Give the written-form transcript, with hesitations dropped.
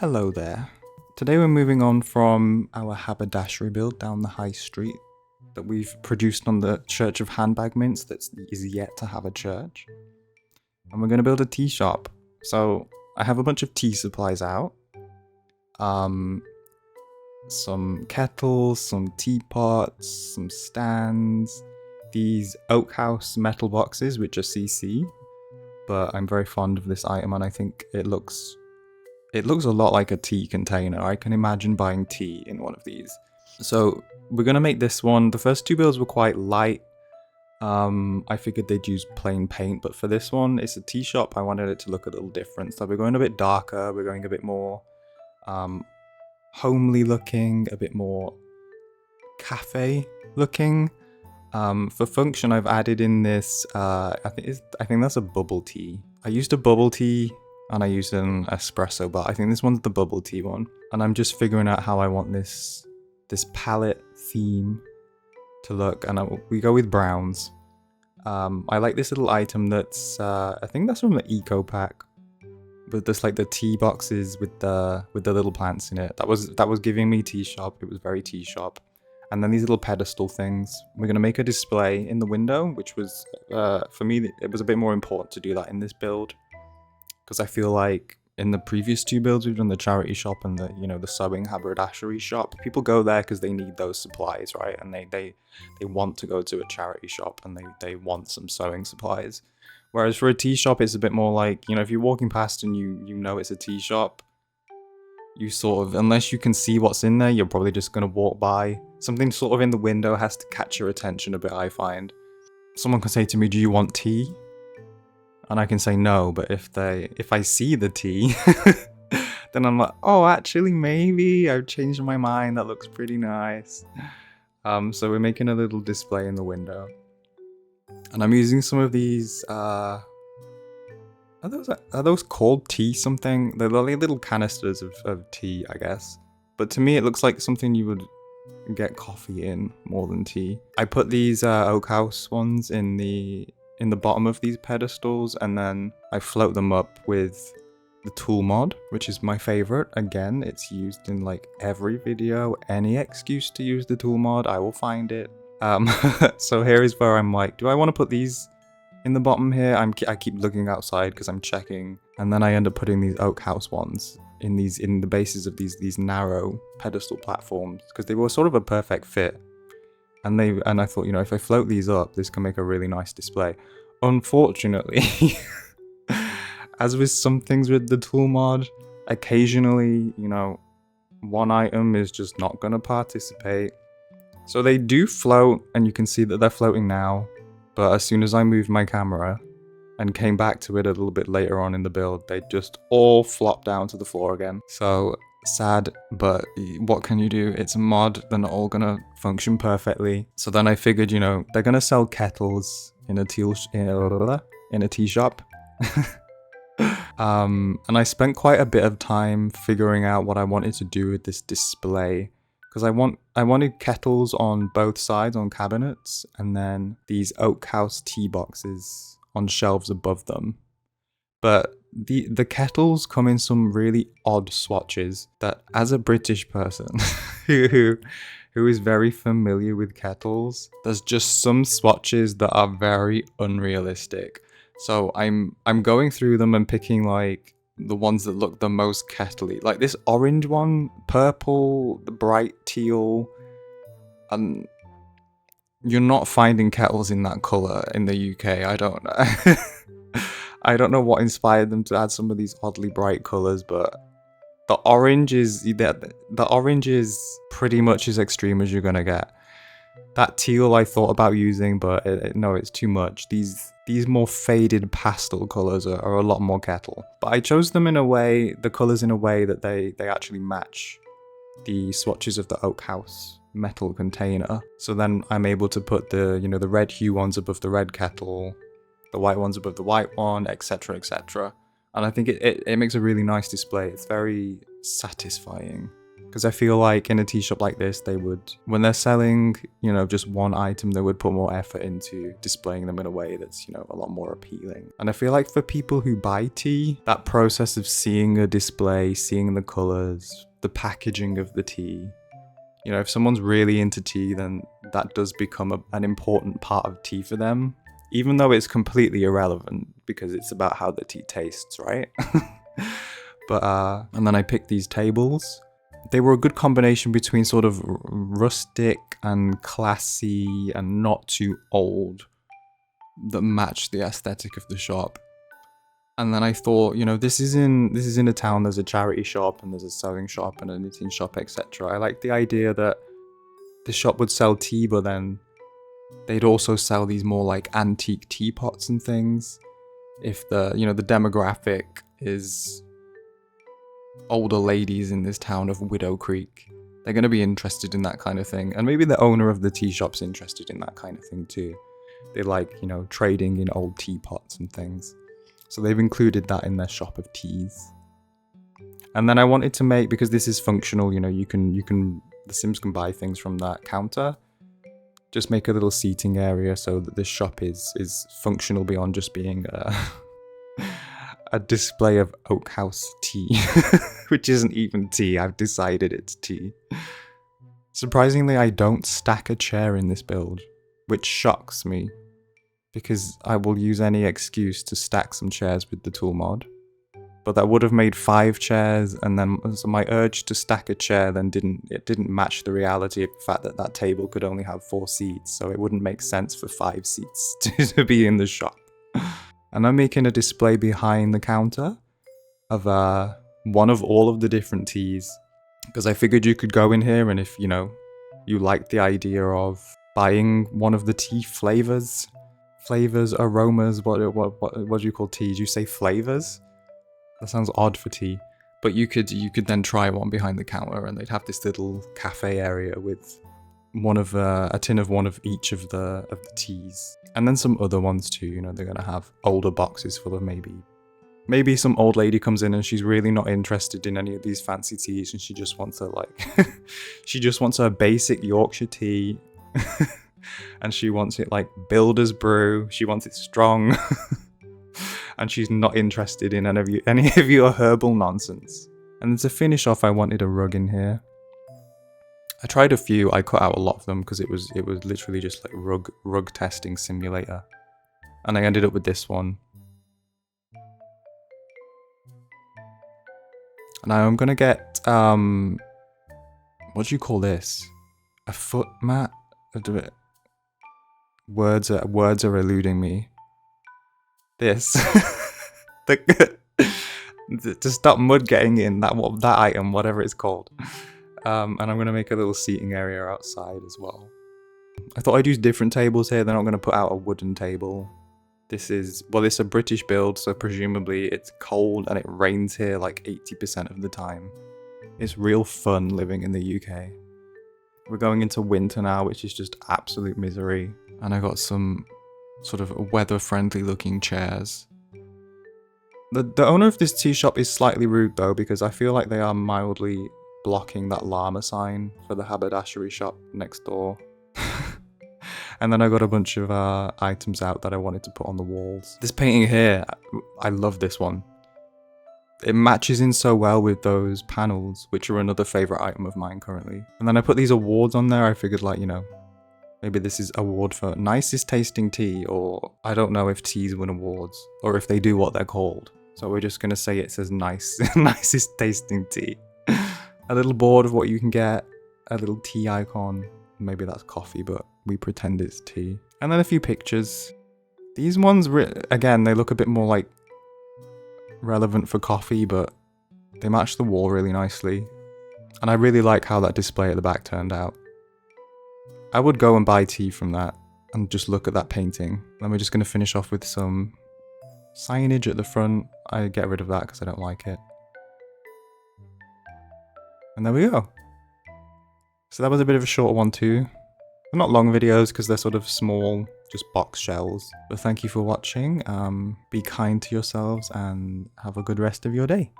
Hello there. Today we're moving on from our haberdashery build down the high street that we've produced on the Church of Handbag Mints that is yet to have a church. And we're going to build a tea shop. So I have a bunch of tea supplies out. Some kettles, some teapots, some stands, these Oak House metal boxes which are CC, but I'm very fond of this item and I think it looks a lot like a tea container. I can imagine buying tea in one of these. So we're gonna make this one. The first two builds were quite light. I figured they'd use plain paint, but for this one, it's a tea shop. I wanted it to look a little different. So we're going a bit darker. We're going a bit more homely looking, a bit more cafe looking. For function, I've added in this. I think that's a bubble tea. I used a bubble tea. And I used an espresso, but I think this one's the bubble tea one. And I'm just figuring out how I want this palette theme to look. And we go with browns. I like this little item that's, I think that's from the Eco Pack. But there's like the tea boxes with the little plants in it. That was giving me tea shop. It was very tea shop. And then these little pedestal things. We're gonna make a display in the window, which was, for me, it was a bit more important to do that in this build. Because I feel like in the previous two builds we've done the charity shop and the sewing haberdashery shop, people go there because they need those supplies, right? And they want to go to a charity shop and they want some sewing supplies. Whereas for a tea shop, it's a bit more like, if you're walking past and you know it's a tea shop, you sort of, unless you can see what's in there, you're probably just going to walk by. Something sort of in the window has to catch your attention a bit, I find. Someone can say to me, "Do you want tea?" And I can say no, but if I see the tea, then I'm like, oh, actually, maybe I've changed my mind. That looks pretty nice. So we're making a little display in the window, and I'm using some of these. Are those called tea something? They're like little canisters of tea, I guess. But to me, it looks like something you would get coffee in more than tea. I put these Oak House ones in the bottom of these pedestals, and then I float them up with the T.O.O.L mod, which is my favorite. Again, it's used in like every video. Any excuse to use the T.O.O.L mod, I will find it. So here is where I'm like, do I want to put these in the bottom here? I keep looking outside because I'm checking, and then I end up putting these Oak House ones in the bases of these narrow pedestal platforms because they were sort of a perfect fit. And I thought, if I float these up, this can make a really nice display. Unfortunately, as with some things with the T.O.O.L mod, occasionally, one item is just not going to participate. So they do float, and you can see that they're floating now. But as soon as I moved my camera and came back to it a little bit later on in the build, they just all flop down to the floor again. So sad, but what can you do? It's a mod. They're not all gonna function perfectly. So then I figured, they're gonna sell kettles in a tea shop. And I spent quite a bit of time figuring out what I wanted to do with this display, because I wanted kettles on both sides on cabinets, and then these Oak House tea boxes on shelves above them. But the kettles come in some really odd swatches that, as a British person who is very familiar with kettles, there's just some swatches that are very unrealistic. So I'm going through them and picking like the ones that look the most kettle-y. Like this orange one, purple, the bright teal, and you're not finding kettles in that color in the UK. I don't know. I don't know what inspired them to add some of these oddly bright colors, but the orange is pretty much as extreme as you're gonna get. That teal I thought about using, but no, it's too much. These more faded pastel colors are a lot more kettle. But I chose them the colors in a way that they actually match the swatches of the Oak House metal container. So then I'm able to put the red hue ones above the red kettle, the white ones above the white one, etc, etc. And I think it makes a really nice display. It's very satisfying. Because I feel like in a tea shop like this, they would, when they're selling, you know, just one item, they would put more effort into displaying them in a way that's, you know, a lot more appealing. And I feel like for people who buy tea, that process of seeing a display, seeing the colors, the packaging of the tea, you know, if someone's really into tea, then that does become an important part of tea for them, even though it's completely irrelevant because it's about how the tea tastes, right? But, and then I picked these tables. They were a good combination between sort of rustic and classy and not too old that matched the aesthetic of the shop. And then I thought, you know, this is in a town, there's a charity shop and there's a sewing shop and a knitting shop, etc. I like the idea that the shop would sell tea, but then they'd also sell these more like antique teapots and things. If the, you know, the demographic is older ladies in this town of Widow Creek, they're going to be interested in that kind of thing. And maybe the owner of the tea shop's interested in that kind of thing too. They like, you know, trading in old teapots and things. So they've included that in their shop of teas. And then I wanted to make, because this is functional, you know, the Sims can buy things from that counter. Just make a little seating area so that this shop is functional beyond just being a display of Oak House tea, which isn't even tea. I've decided it's tea. Surprisingly, I don't stack a chair in this build, which shocks me, because I will use any excuse to stack some chairs with the tool mod. But that would have made 5 chairs, and then so my urge to stack a chair then didn't match the reality of the fact that that table could only have 4 seats, so it wouldn't make sense for 5 seats to be in the shop. And I'm making a display behind the counter of one of all of the different teas, because I figured you could go in here and if, you know, you like the idea of buying one of the tea flavors, aromas, what do you call teas? You say flavors? That sounds odd for tea. But you could then try one behind the counter and they'd have this little cafe area with one of a tin of one of each of the teas. And then some other ones too, you know, they're gonna have older boxes full of maybe some old lady comes in and she's really not interested in any of these fancy teas and she just wants she just wants a basic Yorkshire tea. And she wants it like builder's brew, she wants it strong. And she's not interested in any of your herbal nonsense. And to finish off, I wanted a rug in here. I tried a few, I cut out a lot of them because it was literally just like rug testing simulator. And I ended up with this one. And I'm gonna get what do you call this? A foot mat? Words are eluding me. This to stop mud getting in that item, whatever it's called. And I'm gonna make a little seating area outside as well. I thought I'd use different tables here. They're not gonna put out a wooden table. This is, well, it's a British build, so presumably it's cold and it rains here like 80% of the time. It's real fun living in the UK. We're going into winter now, which is just absolute misery. And I got some sort of weather-friendly looking chairs. The owner of this tea shop is slightly rude though, because I feel like they are mildly blocking that llama sign for the haberdashery shop next door. And then I got a bunch of items out that I wanted to put on the walls. This painting here, I love this one. It matches in so well with those panels, which are another favourite item of mine currently. And then I put these awards on there. I figured, like, you know, maybe this is award for nicest tasting tea, or I don't know if teas win awards, or if they do what they're called. So we're just going to say it says nicest tasting tea. A little board of what you can get, a little tea icon. Maybe that's coffee, but we pretend it's tea. And then a few pictures. These ones, again, they look a bit more like relevant for coffee, but they match the wall really nicely. And I really like how that display at the back turned out. I would go and buy tea from that and just look at that painting. Then we're just going to finish off with some signage at the front. I get rid of that because I don't like it. And there we go. So that was a bit of a shorter one too. They're not long videos because they're sort of small, just box shells. But thank you for watching. Be kind to yourselves and have a good rest of your day.